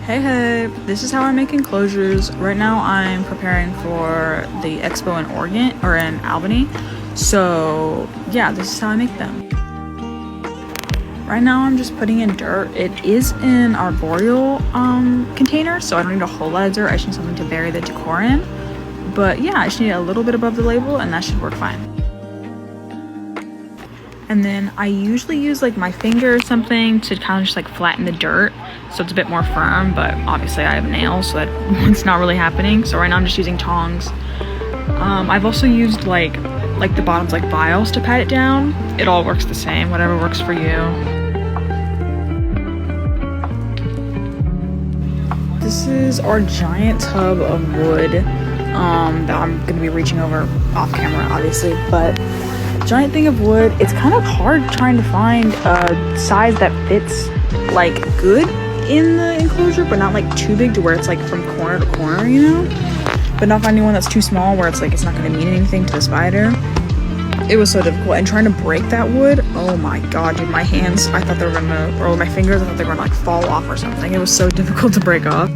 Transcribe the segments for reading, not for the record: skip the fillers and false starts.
Hey, this is how I make enclosures. Right now I'm preparing for the expo in Oregon, or in Albany. So yeah, this is how I make them. Right now I'm just putting in dirt. It is an arboreal container, so I don't need a whole lot of dirt. I just need something to bury the decor in. But yeah, I just need a little bit above the label and that should work fine. And then I usually use like my finger or something to kind of just like flatten the dirt so it's a bit more firm, but obviously I have nails, so that it's not really happening. So right now I'm just using tongs. I've also used like the bottoms like vials to pat it down. It all works the same, whatever works for you. This is our giant tub of wood that I'm gonna be reaching over off camera obviously, but giant thing of wood. It's kind of hard trying to find a size that fits like good in the enclosure, but not like too big to where it's like from corner to corner, you know, but not finding one that's too small where it's like it's not going to mean anything to the spider. It was so difficult, and trying to break that wood, oh my god, dude, my hands, I thought they were gonna, or my fingers, I thought they were gonna like fall off or something. It was so difficult to break off.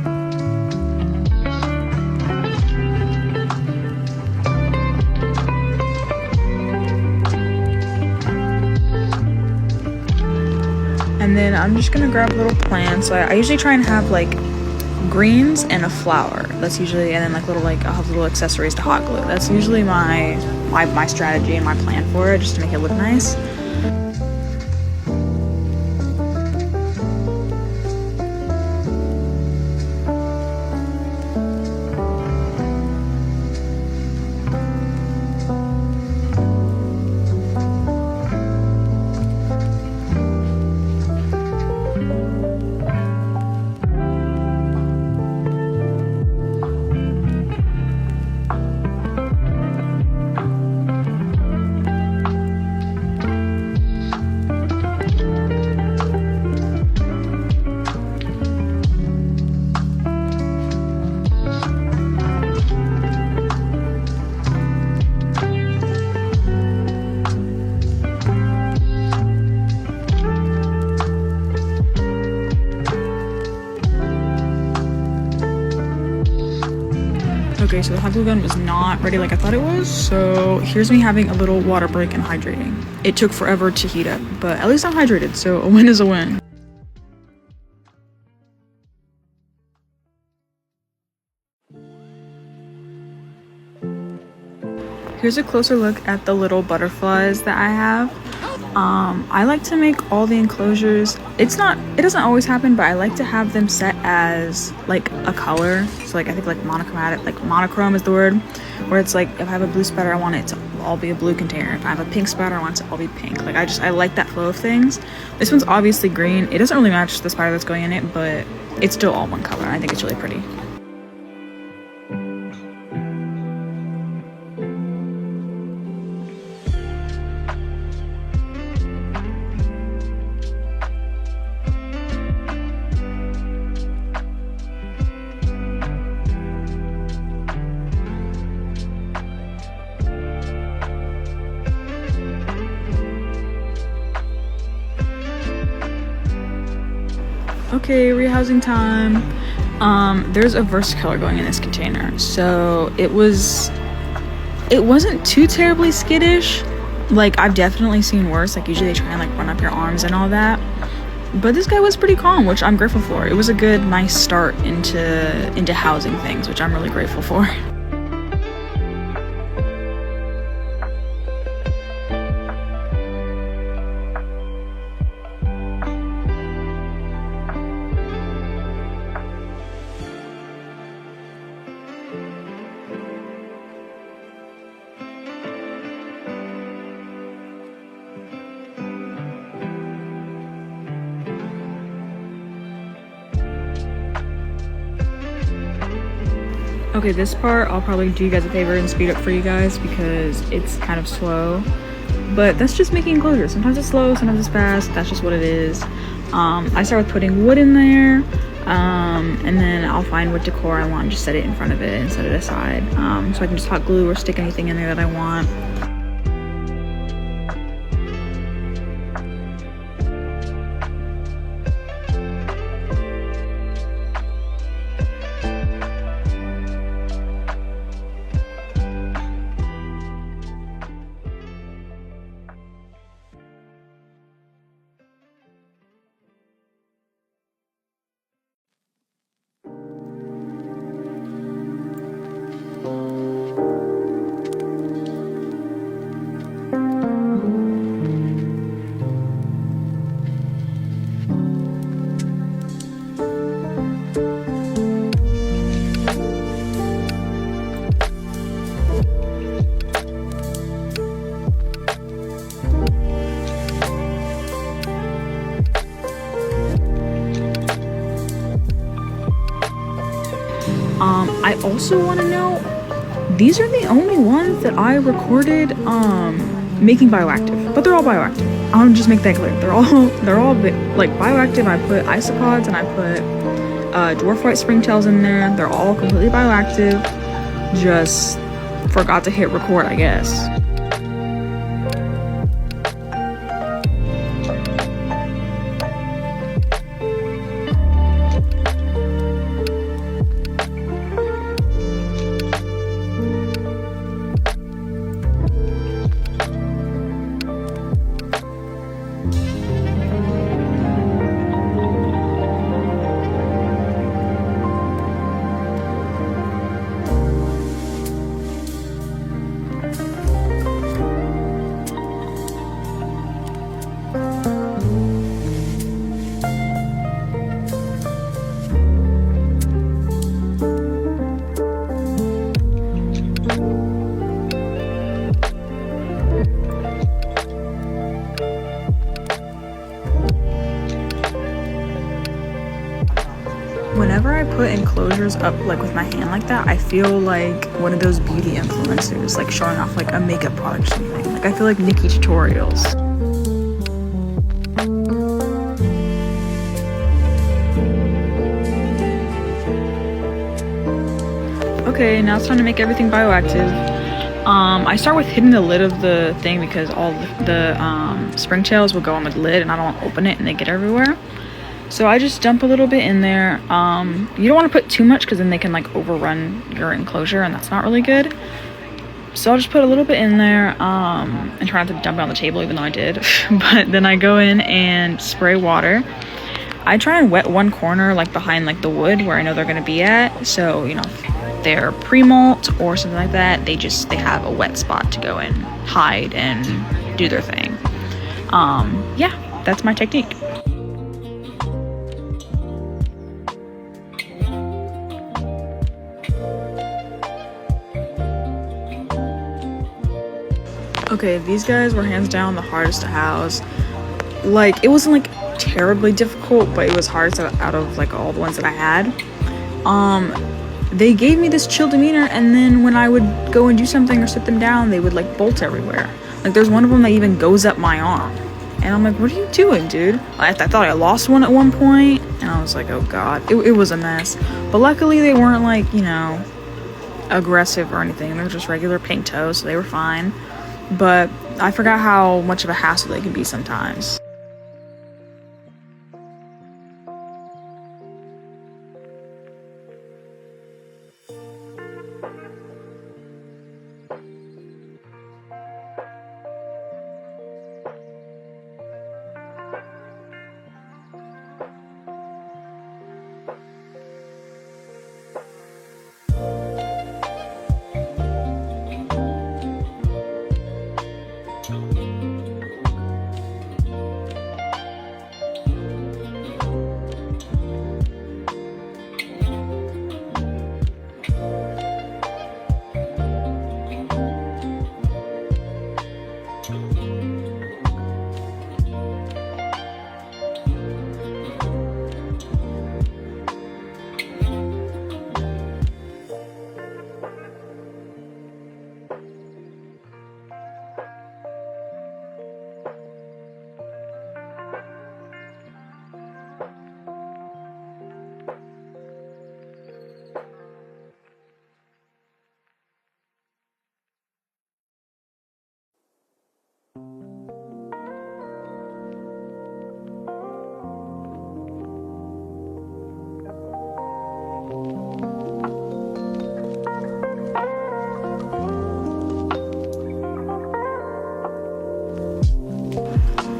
And then I'm just gonna grab little plants. I usually try and have like greens and a flower. That's usually, and then like little, like I'll have little accessories to hot glue. That's usually my strategy and my plan for it, just to make it look nice. Okay, so the hot glue gun was not ready like I thought it was, so here's me having a little water break and hydrating. It took forever to heat up, but at least I'm hydrated, so a win is a win. Here's a closer look at the little butterflies that I have. I like to make all the enclosures. It doesn't always happen, but I like to have them set as like a color. So like I think like monochromatic, like monochrome is the word, where it's like if I have a blue spider, I want it to all be a blue container. If I have a pink spider, I want it to all be pink. Like I like that flow of things. This one's obviously green. It doesn't really match the spider that's going in it, but it's still all one color. I think it's really pretty. Okay, rehousing time. There's a Versacolor going in this container, so it wasn't too terribly skittish. Like I've definitely seen worse. Like usually they try and like run up your arms and all that, but this guy was pretty calm, which I'm grateful for. It was a good, nice start into housing things, which I'm really grateful for. Okay, this part I'll probably do you guys a favor and speed up for you guys because it's kind of slow, but that's just making enclosures. Sometimes it's slow, sometimes it's fast. That's just what it is. I start with putting wood in there, and then I'll find what decor I want and just set it in front of it and set it aside, so I can just hot glue or stick anything in there that I want. I also want to know, these are the only ones that I recorded making bioactive, but they're all bioactive. I'll just make that clear. They're all like bioactive. I put isopods and I put dwarf white springtails in there. They're all completely bioactive. Just forgot to hit record, I guess. Whenever I put enclosures up like with my hand like that, I feel like one of those beauty influencers, like showing off like a makeup product or something. Like I feel like Nikki Tutorials. Okay, now it's time to make everything bioactive. I start with hitting the lid of the thing because all the springtails will go on the lid and I don't want to open it and they get everywhere. So I just dump a little bit in there. You don't want to put too much because then they can like overrun your enclosure and that's not really good. So I'll just put a little bit in there and try not to dump it on the table, even though I did. But then I go in and spray water. I try and wet one corner like behind like the wood where I know they're going to be at. So, you know, if they're pre-molt or something like that, they have a wet spot to go and hide and do their thing. Yeah, that's my technique. Okay, these guys were hands down the hardest to house. Like, it wasn't like terribly difficult, but it was hardest out of like all the ones that I had. They gave me this chill demeanor, and then when I would go and do something or sit them down, they would like bolt everywhere. Like there's one of them that even goes up my arm. And I'm like, what are you doing, dude? I thought I lost one at one point, and I was like, oh god, it was a mess. But luckily they weren't like, you know, aggressive or anything. They were just regular pink toes, so they were fine. But I forgot how much of a hassle they can be sometimes.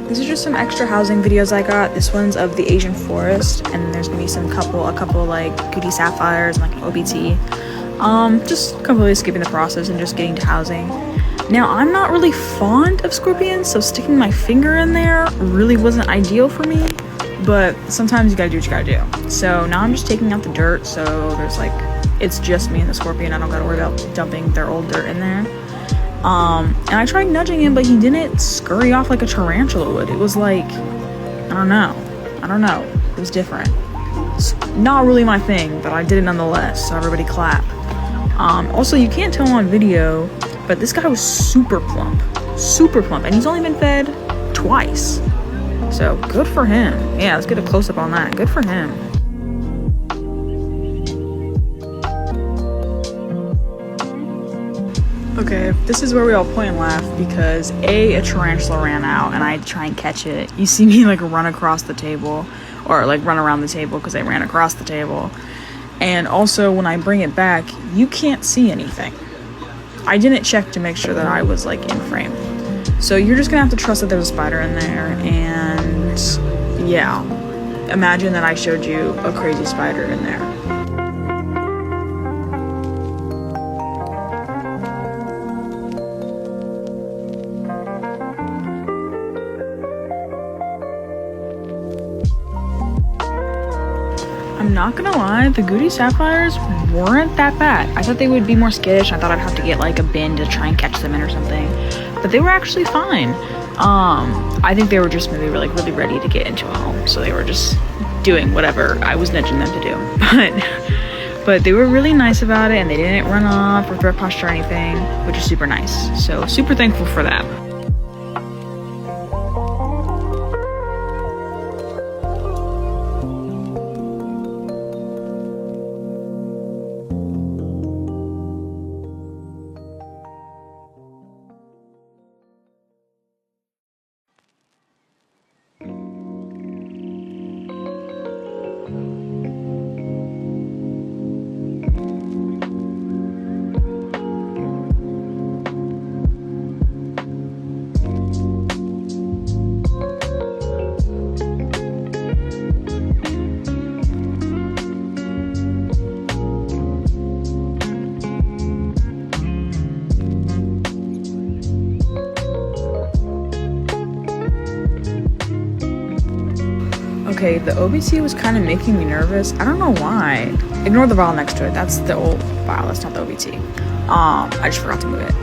These are just some extra housing videos I got. This one's of the Asian forest, and there's gonna be a couple like goody sapphires and like OBT. Just completely skipping the process and just getting to housing. Now, I'm not really fond of scorpions, so sticking my finger in there really wasn't ideal for me, but sometimes you gotta do what you gotta do. So now I'm just taking out the dirt, so there's like, it's just me and the scorpion. I don't gotta worry about dumping their old dirt in there. And I tried nudging him, but he didn't scurry off like a tarantula would. It was like, I don't know. It was different. It's not really my thing, but I did it nonetheless, so everybody clap. Also, you can't tell on video, but this guy was super plump, and he's only been fed twice. So good for him. Yeah, let's get a close-up on that. Good for him. Okay, this is where we all point and laugh because a tarantula ran out and I had to try and catch it. You see me like run across the table, or like run around the table because I ran across the table. And also when I bring it back, you can't see anything. I didn't check to make sure that I was like in frame. So you're just gonna have to trust that there's a spider in there, and yeah, imagine that I showed you a crazy spider in there. I'm not gonna lie, the Goody Sapphires weren't that bad. I thought they would be more skittish. I thought I'd have to get like a bin to try and catch them in or something, but they were actually fine. I think they were just maybe like really ready to get into a home, so they were just doing whatever I was nudging them to do. But they were really nice about it, and they didn't run off or threat posture or anything, which is super nice. So super thankful for that. Okay, the OBT was kind of making me nervous. I don't know why. Ignore the vial next to it. That's the old vial. That's not the OBT. I just forgot to move it.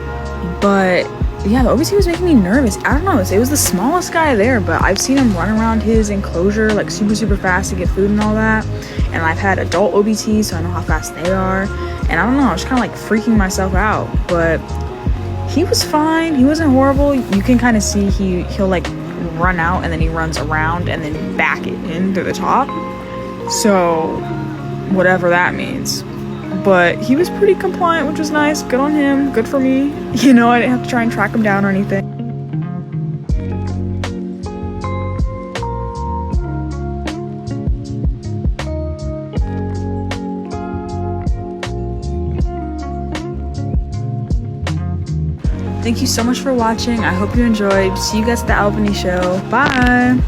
But yeah, the OBT was making me nervous. I don't know. It was the smallest guy there, but I've seen him run around his enclosure like super fast to get food and all that. And I've had adult OBTs, so I know how fast they are. And I don't know. I was kind of like freaking myself out. But he was fine. He wasn't horrible. You can kind of see he'll like run out and then he runs around and then back it in through the top, so whatever that means. But he was pretty compliant, which was nice. Good on him. Good for me. You know, I didn't have to try and track him down or anything. Thank you so much for watching. I hope you enjoyed. See you guys at the Albany show. Bye.